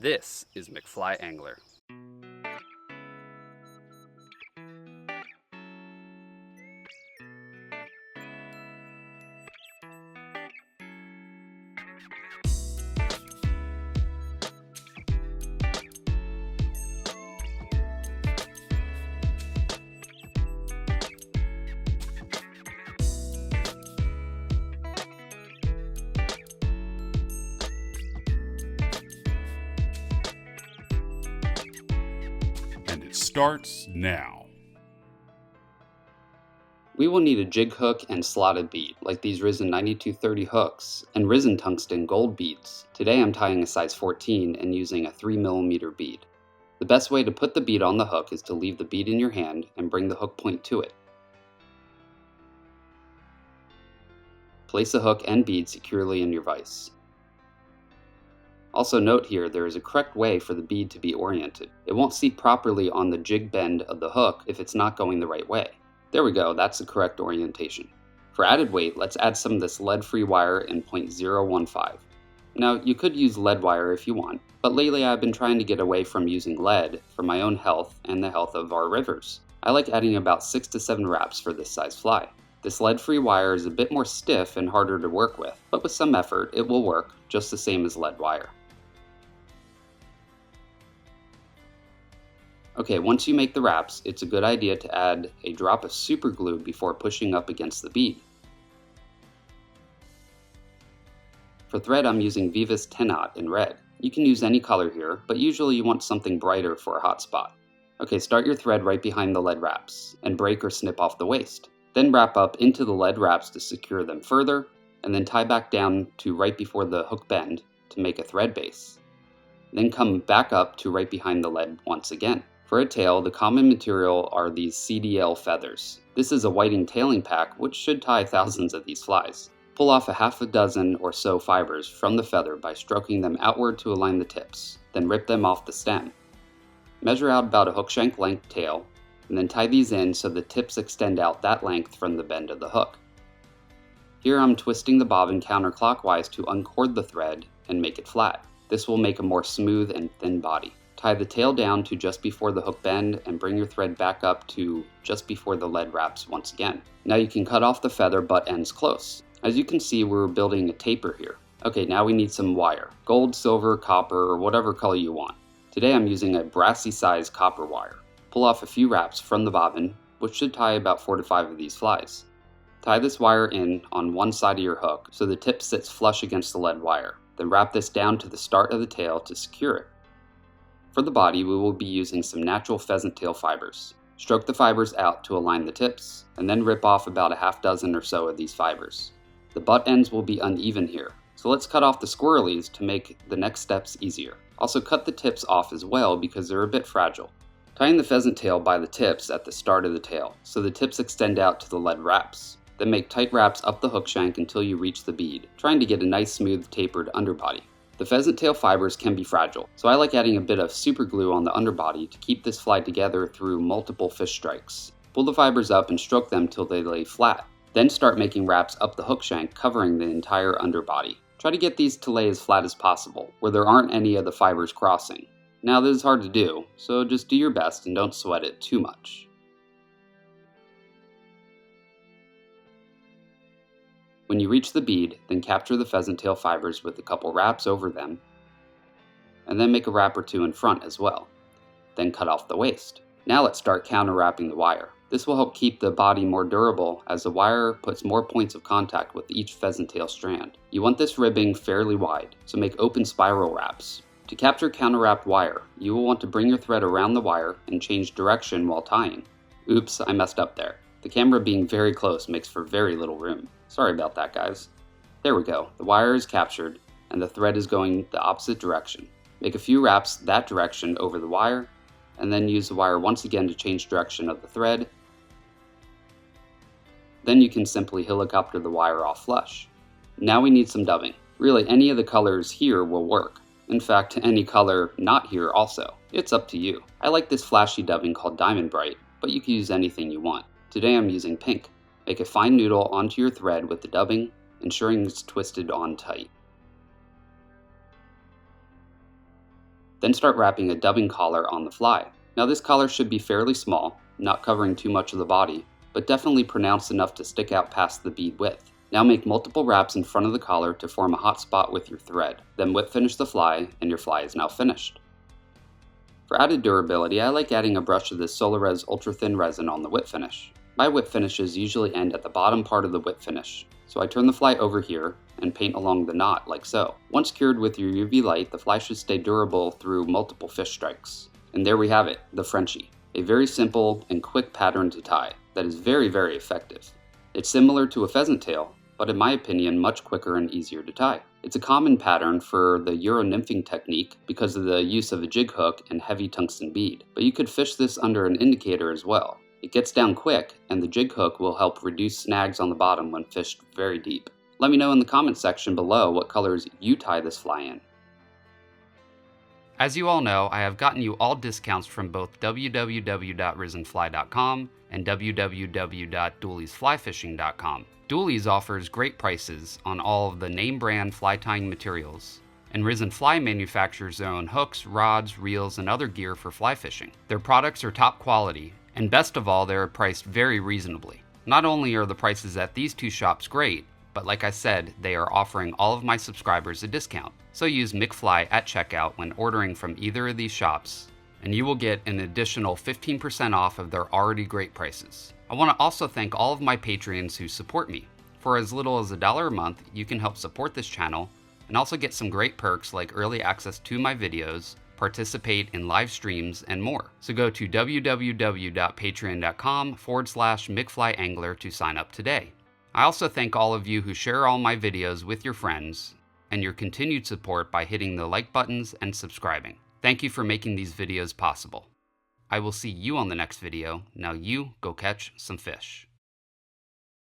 This is McFly Angler. And it starts now. We will need a jig hook and slotted bead, like these Risen 9230 hooks, and Risen tungsten gold beads. Today I'm tying a size 14 and using a 3mm bead. The best way to put the bead on the hook is to leave the bead in your hand and bring the hook point to it. Place the hook and bead securely in your vise. Also note here, there is a correct way for the bead to be oriented. It won't seat properly on the jig bend of the hook if it's not going the right way. There we go, that's the correct orientation. For added weight, let's add some of this lead-free wire in 0.015. Now, you could use lead wire if you want, but lately I've been trying to get away from using lead for my own health and the health of our rivers. I like adding about 6 to 7 wraps for this size fly. This lead-free wire is a bit more stiff and harder to work with, but with some effort it will work just the same as lead wire. Okay, once you make the wraps, it's a good idea to add a drop of super glue before pushing up against the bead. For thread, I'm using Vivis 10-aught in red. You can use any color here, but usually you want something brighter for a hot spot. Okay, start your thread right behind the lead wraps, and break or snip off the waist. Then wrap up into the lead wraps to secure them further, and then tie back down to right before the hook bend to make a thread base. Then come back up to right behind the lead once again. For a tail, the common material are these CDL feathers. This is a whiting tailing pack which should tie thousands of these flies. Pull off a half a dozen or so fibers from the feather by stroking them outward to align the tips, then rip them off the stem. Measure out about a hook shank length tail, and then tie these in so the tips extend out that length from the bend of the hook. Here I'm twisting the bobbin counterclockwise to uncord the thread and make it flat. This will make a more smooth and thin body. Tie the tail down to just before the hook bend and bring your thread back up to just before the lead wraps once again. Now you can cut off the feather butt ends close. As you can see, we're building a taper here. Okay, now we need some wire. Gold, silver, copper, or whatever color you want. Today I'm using a brassy size copper wire. Pull off a few wraps from the bobbin, which should tie about 4 to 5 of these flies. Tie this wire in on one side of your hook so the tip sits flush against the lead wire. Then wrap this down to the start of the tail to secure it. For the body, we will be using some natural pheasant tail fibers. Stroke the fibers out to align the tips, and then rip off about a half dozen or so of these fibers. The butt ends will be uneven here, so let's cut off the squirrelies to make the next steps easier. Also cut the tips off as well because they're a bit fragile. Tying the pheasant tail by the tips at the start of the tail, so the tips extend out to the lead wraps. Then make tight wraps up the hook shank until you reach the bead, trying to get a nice smooth tapered underbody. The pheasant tail fibers can be fragile, so I like adding a bit of super glue on the underbody to keep this fly together through multiple fish strikes. Pull the fibers up and stroke them till they lay flat. Then start making wraps up the hook shank covering the entire underbody. Try to get these to lay as flat as possible, where there aren't any of the fibers crossing. Now this is hard to do, so just do your best and don't sweat it too much. When you reach the bead, then capture the pheasant tail fibers with a couple wraps over them, and then make a wrap or two in front as well. Then cut off the waist. Now let's start counter wrapping the wire. This will help keep the body more durable as the wire puts more points of contact with each pheasant tail strand. You want this ribbing fairly wide, so make open spiral wraps. To capture counter wrapped wire, you will want to bring your thread around the wire and change direction while tying. Oops, I messed up there. The camera being very close makes for very little room. Sorry about that, guys. There we go. The wire is captured, and the thread is going the opposite direction. Make a few wraps that direction over the wire, and then use the wire once again to change direction of the thread. Then you can simply helicopter the wire off flush. Now we need some dubbing. Really, any of the colors here will work. In fact, any color not here also. It's up to you. I like this flashy dubbing called Diamond Bright, but you can use anything you want. Today I'm using pink. Make a fine noodle onto your thread with the dubbing, ensuring it's twisted on tight. Then start wrapping a dubbing collar on the fly. Now this collar should be fairly small, not covering too much of the body, but definitely pronounced enough to stick out past the bead width. Now make multiple wraps in front of the collar to form a hot spot with your thread. Then whip finish the fly, and your fly is now finished. For added durability, I like adding a brush of this Solarez ultra thin resin on the whip finish. My whip finishes usually end at the bottom part of the whip finish, so I turn the fly over here and paint along the knot like so. Once cured with your UV light, the fly should stay durable through multiple fish strikes. And there we have it, the Frenchie. A very simple and quick pattern to tie that is very, very effective. It's similar to a pheasant tail, but in my opinion, much quicker and easier to tie. It's a common pattern for the Euro nymphing technique because of the use of a jig hook and heavy tungsten bead, but you could fish this under an indicator as well. It gets down quick, and the jig hook will help reduce snags on the bottom when fished very deep. Let me know in the comments section below what colors you tie this fly in. As you all know, I have gotten you all discounts from both www.risenfly.com and www.dooliesflyfishing.com. Doolies offers great prices on all of the name brand fly tying materials, and Risen Fly manufactures their own hooks, rods, reels, and other gear for fly fishing. Their products are top quality, and best of all, they are priced very reasonably. Not only are the prices at these two shops great, but like I said, they are offering all of my subscribers a discount. So use McFly at checkout when ordering from either of these shops, and you will get an additional 15% off of their already great prices. I want to also thank all of my Patreons who support me. For as little as $1 a month, you can help support this channel and also get some great perks like early access to my videos, participate in live streams, and more. So go to www.patreon.com/McFlyAngler to sign up today. I also thank all of you who share all my videos with your friends and your continued support by hitting the like buttons and subscribing. Thank you for making these videos possible. I will see you on the next video. Now you go catch some fish.